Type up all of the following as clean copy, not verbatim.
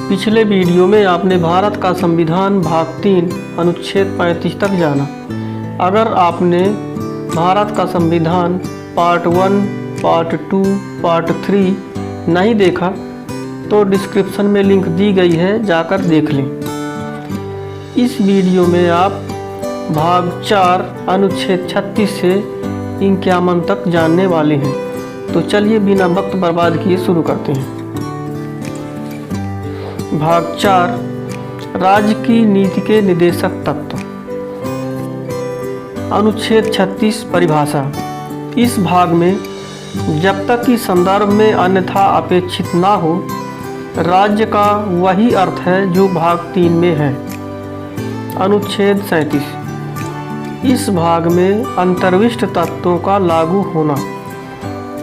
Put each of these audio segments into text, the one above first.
पिछले वीडियो में आपने भारत का संविधान भाग 3 अनुच्छेद 35 तक जाना। अगर आपने भारत का संविधान पार्ट 1, पार्ट 2, पार्ट 3 नहीं देखा तो डिस्क्रिप्शन में लिंक दी गई है, जाकर देख लें। इस वीडियो में आप भाग 4 अनुच्छेद 36 से 51 तक जानने वाले हैं। तो चलिए बिना वक्त बर्बाद किए शुरू करते हैं। भाग 4 राज्य की नीति के निदेशक तत्व। अनुच्छेद 36 परिभाषा। इस भाग में जब तक कि संदर्भ में अन्यथा अपेक्षित ना हो, राज्य का वही अर्थ है जो भाग 3 में है। अनुच्छेद 37। इस भाग में अंतर्विष्ट तत्वों का लागू होना।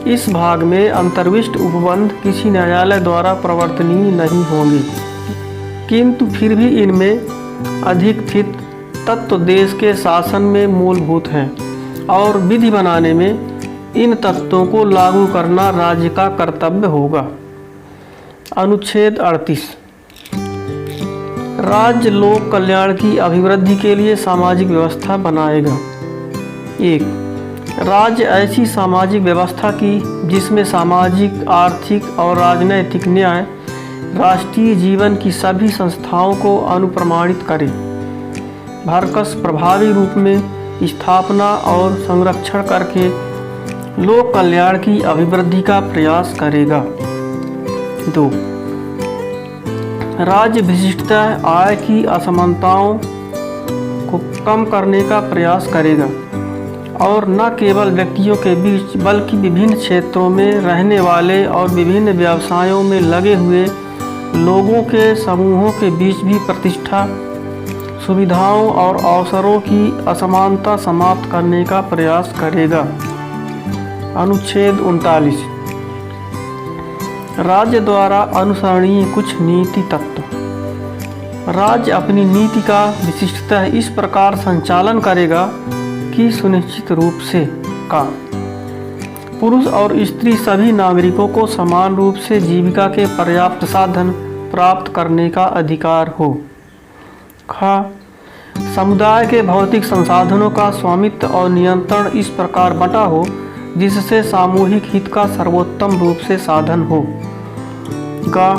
इस भाग में अंतर्विष्ट उपबंध किसी न्यायालय द्वारा प्रवर्तनीय नहीं होंगे, किंतु फिर भी इनमें अधिकथित तत्व देश के शासन में मूलभूत हैं और विधि बनाने में इन तत्वों को लागू करना राज्य का कर्तव्य होगा। अनुच्छेद 38। राज्य लोक कल्याण की अभिवृद्धि के लिए सामाजिक व्यवस्था बनाएगा। 1. राज्य ऐसी सामाजिक व्यवस्था की जिसमें सामाजिक, आर्थिक और राजनैतिक न्याय राष्ट्रीय जीवन की सभी संस्थाओं को अनुप्रमाणित करे, भरकस प्रभावी रूप में स्थापना और संरक्षण करके लोक कल्याण की अभिवृद्धि का प्रयास करेगा। 2. राज्य विशिष्टता आय की असमानताओं को कम करने का प्रयास करेगा और न केवल व्यक्तियों के बीच बल्कि विभिन्न क्षेत्रों में रहने वाले और विभिन्न व्यवसायों में लगे हुए लोगों के समूहों के बीच भी प्रतिष्ठा, सुविधाओं और अवसरों की असमानता समाप्त करने का प्रयास करेगा। अनुच्छेद 39। राज्य द्वारा अनुसरणीय कुछ नीति तत्व। राज्य अपनी नीति का विशिष्टतः इस प्रकार संचालन करेगा कि सुनिश्चित रूप से का पुरुष और स्त्री सभी नागरिकों को समान रूप से जीविका के पर्याप्त साधन प्राप्त करने का अधिकार हो। खा समुदाय के भौतिक संसाधनों का स्वामित्व और नियंत्रण इस प्रकार बंटा हो जिससे सामूहिक हित का सर्वोत्तम रूप से साधन हो। गा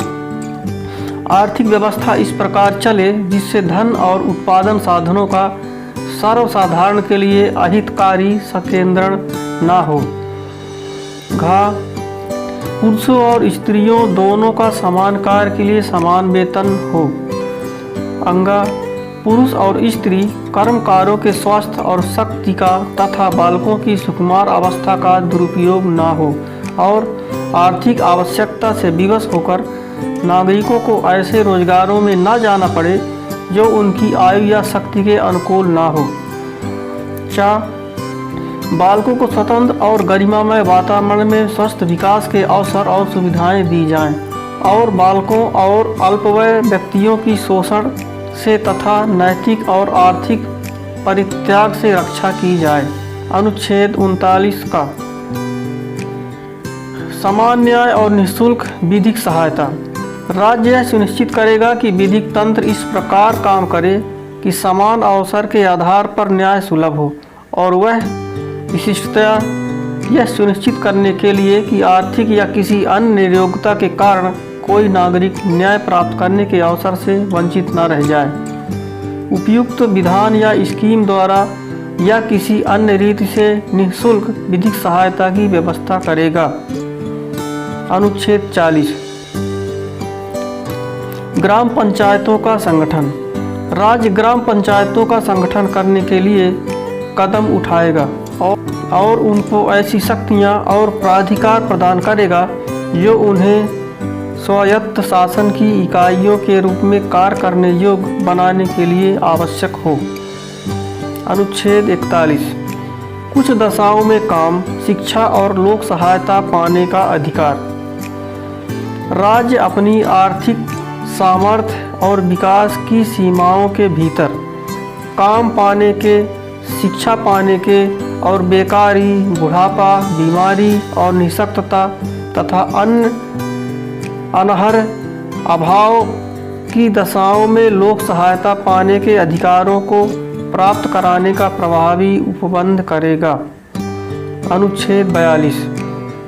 आर्थिक व्यवस्था इस प्रकार चले जिससे धन और उत्पादन साधनों का सर्वसाधारण के लिए अहितकारी संकेंद्रण ना हो। घा पुरुषों और स्त्रियों दोनों का समान कार्य के लिए समान वेतन हो। अंगा पुरुष और स्त्री कर्मकारों के स्वास्थ्य और शक्ति का तथा बालकों की सुकुमार अवस्था का दुरुपयोग ना हो और आर्थिक आवश्यकता से विवश होकर नागरिकों को ऐसे रोजगारों में न जाना पड़े जो उनकी आयु या शक्ति के अनुकूल ना हो। चा बालकों को स्वतंत्र और गरिमामय वातावरण में स्वस्थ विकास के अवसर और सुविधाएं दी जाएं और बालकों और अल्पवय व्यक्तियों की शोषण से तथा नैतिक और आर्थिक परित्याग से रक्षा की जाए। अनुच्छेद 39 का समान न्याय और निःशुल्क विधिक सहायता। राज्य यह सुनिश्चित करेगा कि विधिक तंत्र इस प्रकार काम करे कि समान अवसर के आधार पर न्याय सुलभ हो और वह विशिष्टता यह सुनिश्चित करने के लिए कि आर्थिक या किसी अन्य निर्योग्यता के कारण कोई नागरिक न्याय प्राप्त करने के अवसर से वंचित न रह जाए। उपयुक्त विधान या स्कीम द्वारा या किसी अन्य रीति से निःशुल्क विधिक सहायता की व्यवस्था करेगा। अनुच्छेद 40। ग्राम पंचायतों का संगठन। राज्य ग्राम पंचायतों का संगठन करने के लिए कदम उठाएगा और उनको ऐसी शक्तियाँ और प्राधिकार प्रदान करेगा जो उन्हें स्वायत्त शासन की इकाइयों के रूप में कार्य करने योग्य बनाने के लिए आवश्यक हो। अनुच्छेद 41। कुछ दशाओं में काम, शिक्षा और लोक सहायता पाने का अधिकार। राज्य अपनी आर्थिक सामर्थ्य और विकास की सीमाओं के भीतर काम पाने के, शिक्षा पाने के और बेकारी, बुढ़ापा, बीमारी और निःशक्तता तथा अन्य अनहर अभाव की दशाओं में लोक सहायता पाने के अधिकारों को प्राप्त कराने का प्रभावी उपबंध करेगा। अनुच्छेद 42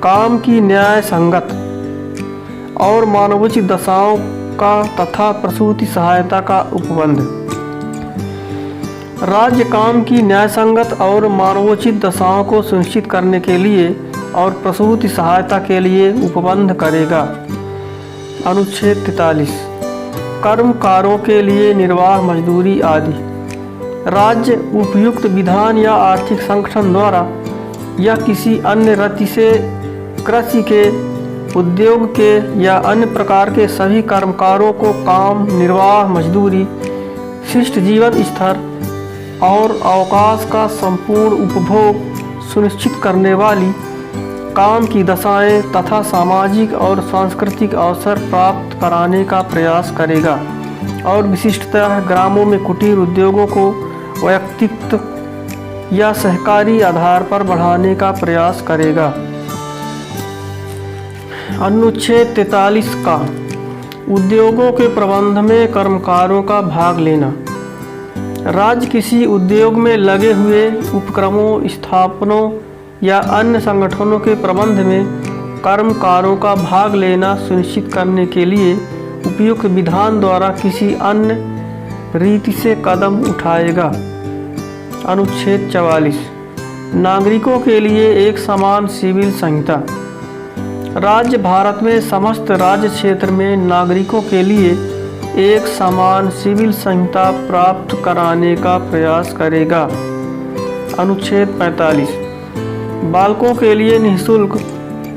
काम की न्याय संगत और मानवोचित दशाओं का तथा प्रसूति सहायता का उपबंध। राज्य काम की न्याय संगत और मानवोचित दशाओं को सुनिश्चित करने के लिए और प्रसूति सहायता के लिए उपबंध करेगा। अनुच्छेद 43 कर्मकारों के लिए निर्वाह मजदूरी आदि। राज्य उपयुक्त विधान या आर्थिक संगठन द्वारा या किसी अन्य रीति से कृषि के, उद्योग के या अन्य प्रकार के सभी कर्मकारों को काम, निर्वाह मजदूरी, शिष्ट जीवन स्तर और अवकाश का संपूर्ण उपभोग सुनिश्चित करने वाली काम की दशाएं तथा सामाजिक और सांस्कृतिक अवसर प्राप्त कराने का प्रयास करेगा और विशिष्टतः ग्रामों में कुटीर उद्योगों को वैयक्तिक या सहकारी आधार पर बढ़ाने का प्रयास करेगा। अनुच्छेद 43 का उद्योगों के प्रबंध में कर्मकारों का भाग लेना। राज्य किसी उद्योग में लगे हुए उपक्रमों, स्थापनों या अन्य संगठनों के प्रबंध में कर्मकारों का भाग लेना सुनिश्चित करने के लिए उपयुक्त विधान द्वारा किसी अन्य रीति से कदम उठाएगा। अनुच्छेद 44 नागरिकों के लिए एक समान सिविल संहिता। राज्य भारत में समस्त राज्य क्षेत्र में नागरिकों के लिए एक समान सिविल संहिता प्राप्त कराने का प्रयास करेगा। अनुच्छेद 45 बालकों के लिए निःशुल्क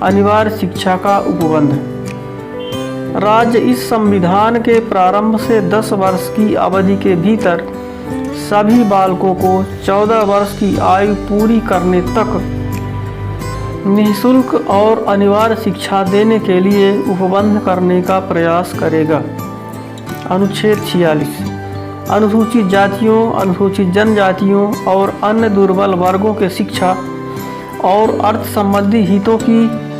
अनिवार्य शिक्षा का उपबंध। राज्य इस संविधान के प्रारंभ से 10 वर्ष की अवधि के भीतर सभी बालकों को 14 वर्ष की आयु पूरी करने तक निःशुल्क और अनिवार्य शिक्षा देने के लिए उपबंध करने का प्रयास करेगा। अनुच्छेद 46 अनुसूचित जातियों, अनुसूचित जनजातियों और अन्य दुर्बल वर्गों के शिक्षा और अर्थ संबंधी हितों की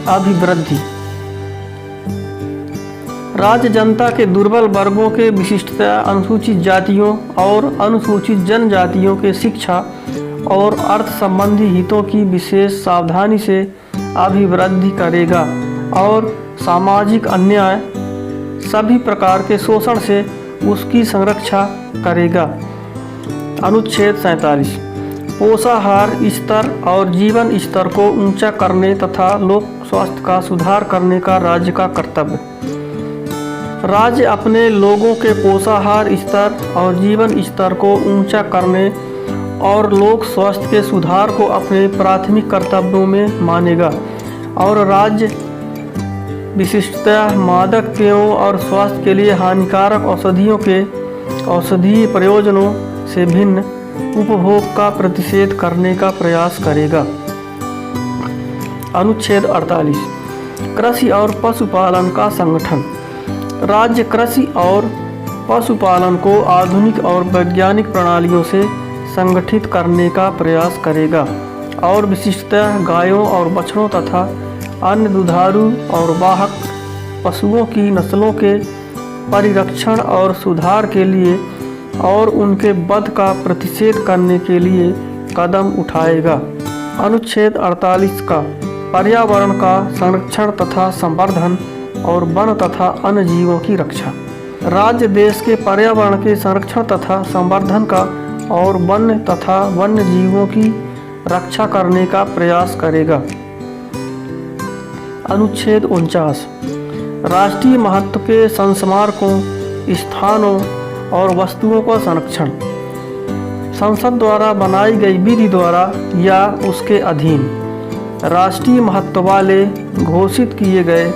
अभिवृद्धि। राज्य जनता के दुर्बल वर्गों के, विशिष्टता अनुसूचित जातियों और अनुसूचित जनजातियों के शिक्षा और अर्थ संबंधी हितों की विशेष सावधानी से अभिवृद्धि करेगा और सामाजिक अन्याय, सभी प्रकार के शोषण से उसकी संरक्षा करेगा। अनुच्छेद 47 पोषाहार स्तर और जीवन स्तर को ऊंचा करने तथा लोक स्वास्थ्य का सुधार करने का राज्य का कर्तव्य। राज्य अपने लोगों के पोषाहार स्तर और जीवन स्तर को ऊंचा करने और लोक स्वास्थ्य के सुधार को अपने प्राथमिक कर्तव्यों में मानेगा और राज्य विशिष्टतः मादक पेयों और स्वास्थ्य के लिए हानिकारक औषधियों के औषधीय प्रयोजनों से भिन्न उपभोग का प्रतिषेध करने का प्रयास करेगा। अनुच्छेद 48 कृषि और पशुपालन का संगठन। राज्य कृषि और पशुपालन को आधुनिक और वैज्ञानिक प्रणालियों से संगठित करने का प्रयास करेगा और विशिष्टतः गायों और बछड़ों तथा अन्य दुधारू और वाहक पशुओं की नस्लों के परिरक्षण और सुधार के लिए और उनके वध का प्रतिषेध करने के लिए कदम उठाएगा। अनुच्छेद 48 का पर्यावरण का संरक्षण तथा संवर्धन और वन तथा अन्य जीवों की रक्षा। राज्य देश के पर्यावरण के संरक्षण तथा संवर्धन का और वन तथा वन्य जीवों की रक्षा करने का प्रयास करेगा। अनुच्छेद 49 राष्ट्रीय महत्व के संस्मारकों, स्थानों और वस्तुओं का संरक्षण। संसद द्वारा बनाई गई विधि द्वारा या उसके अधीन राष्ट्रीय महत्व वाले घोषित किए गए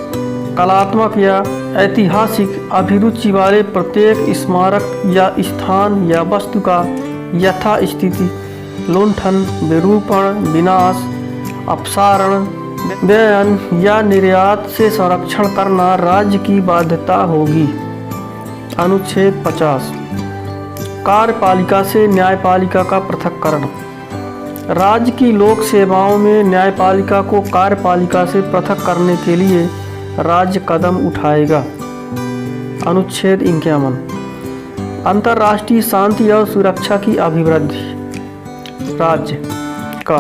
कलात्मक या ऐतिहासिक अभिरुचि वाले प्रत्येक स्मारक या स्थान या वस्तु का यथास्थिति लुंठन, विरूपण, विनाश, अपसारण, व्ययन या निर्यात से संरक्षण करना राज्य की बाध्यता होगी। अनुच्छेद 50 कार्यपालिका से न्यायपालिका का पृथक्करण। राज्य की लोक सेवाओं में न्यायपालिका को कार्यपालिका से पृथक करने के लिए राज्य कदम उठाएगा। अनुच्छेद 51 अंतर्राष्ट्रीय शांति और सुरक्षा की अभिवृद्धि। राज्य का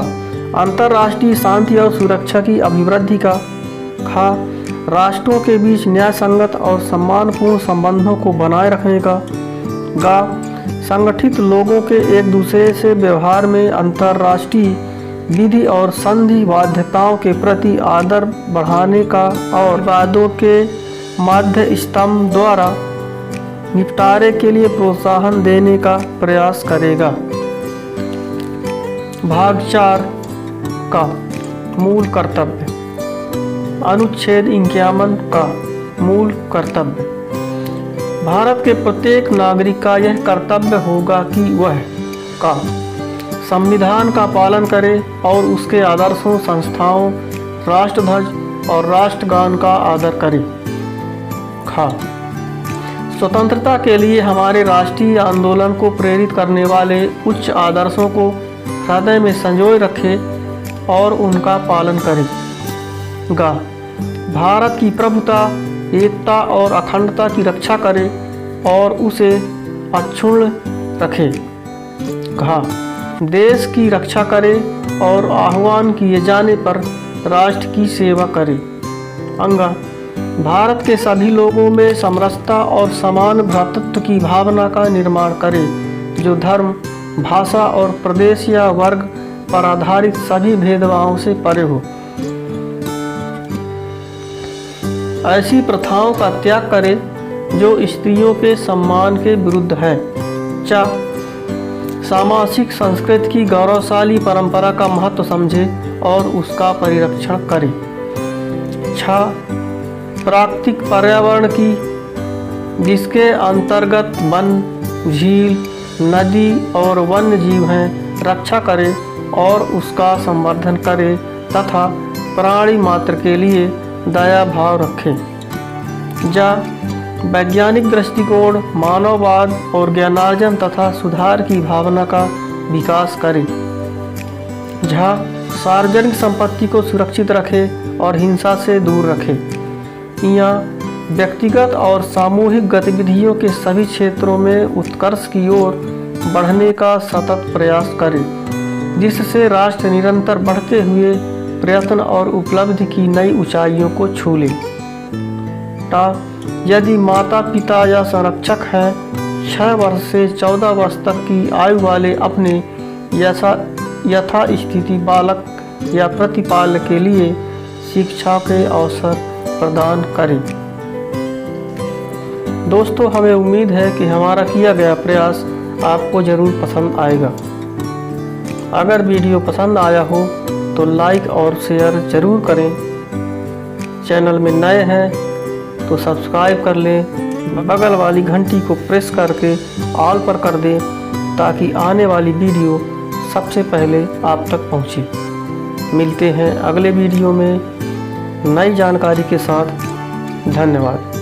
अंतर्राष्ट्रीय शांति और सुरक्षा की अभिवृद्धि का। खा राष्ट्रों के बीच न्यायसंगत और सम्मानपूर्ण संबंधों को बनाए रखने का। गा संगठित लोगों के एक दूसरे से व्यवहार में अंतर्राष्ट्रीय विधि और संधि बाध्यताओं के प्रति आदर बढ़ाने का और विवादों के मध्य स्तंभ द्वारा निपटारे के लिए प्रोत्साहन देने का प्रयास करेगा। भाग 4 का मूल कर्तव्य। अनुच्छेद 51 का मूल कर्तव्य। भारत के प्रत्येक नागरिक का यह कर्तव्य होगा कि वह का संविधान का पालन करे और उसके आदर्शों, संस्थाओं, राष्ट्रध्वज और राष्ट्रगान का आदर करे। खा स्वतंत्रता के लिए हमारे राष्ट्रीय आंदोलन को प्रेरित करने वाले उच्च आदर्शों को हृदय में संजोए रखे और उनका पालन करे। गा भारत की प्रभुता, एकता और अखंडता की रक्षा करे और उसे अक्षुण्ण रखे। कहा देश की रक्षा करे और आह्वान किए जाने पर राष्ट्र की सेवा करे। अंगा भारत के सभी लोगों में समरसता और समान भ्रातृत्व की भावना का निर्माण करे, जो धर्म, भाषा और प्रदेश या वर्ग पर आधारित सभी भेदभावों से परे हो। ऐसी प्रथाओं का त्याग करे जो स्त्रियों के सम्मान के विरुद्ध है। चा सामाजिक संस्कृति की गौरवशाली परंपरा का महत्व समझे और उसका परिरक्षण करे। छा प्राकृतिक पर्यावरण की, जिसके अंतर्गत वन, झील, नदी और वन्य जीव हैं, रक्षा करे और उसका संवर्धन करे तथा प्राणी मात्र के लिए दया भाव रखे। जा वैज्ञानिक दृष्टिकोण, मानववाद और ज्ञानार्जन तथा सुधार की भावना का विकास करे। झा सार्वजनिक संपत्ति को सुरक्षित रखे और हिंसा से दूर रखे। यहाँ व्यक्तिगत और सामूहिक गतिविधियों के सभी क्षेत्रों में उत्कर्ष की ओर बढ़ने का सतत प्रयास करे, जिससे राष्ट्र निरंतर बढ़ते हुए प्रयत्न और उपलब्धि की नई ऊंचाइयों को छू ले। टा यदि माता पिता या संरक्षक हैं 6 वर्ष से 14 वर्ष तक की आयु वाले अपने यथास्थिति बालक या प्रतिपाल्य के लिए शिक्षा के अवसर प्रदान करें। दोस्तों, हमें उम्मीद है कि हमारा किया गया प्रयास आपको ज़रूर पसंद आएगा। अगर वीडियो पसंद आया हो तो लाइक और शेयर ज़रूर करें। चैनल में नए हैं तो सब्सक्राइब कर लें, बगल वाली घंटी को प्रेस करके ऑल पर कर दें ताकि आने वाली वीडियो सबसे पहले आप तक पहुंचे। मिलते हैं अगले वीडियो में नई जानकारी के साथ। धन्यवाद।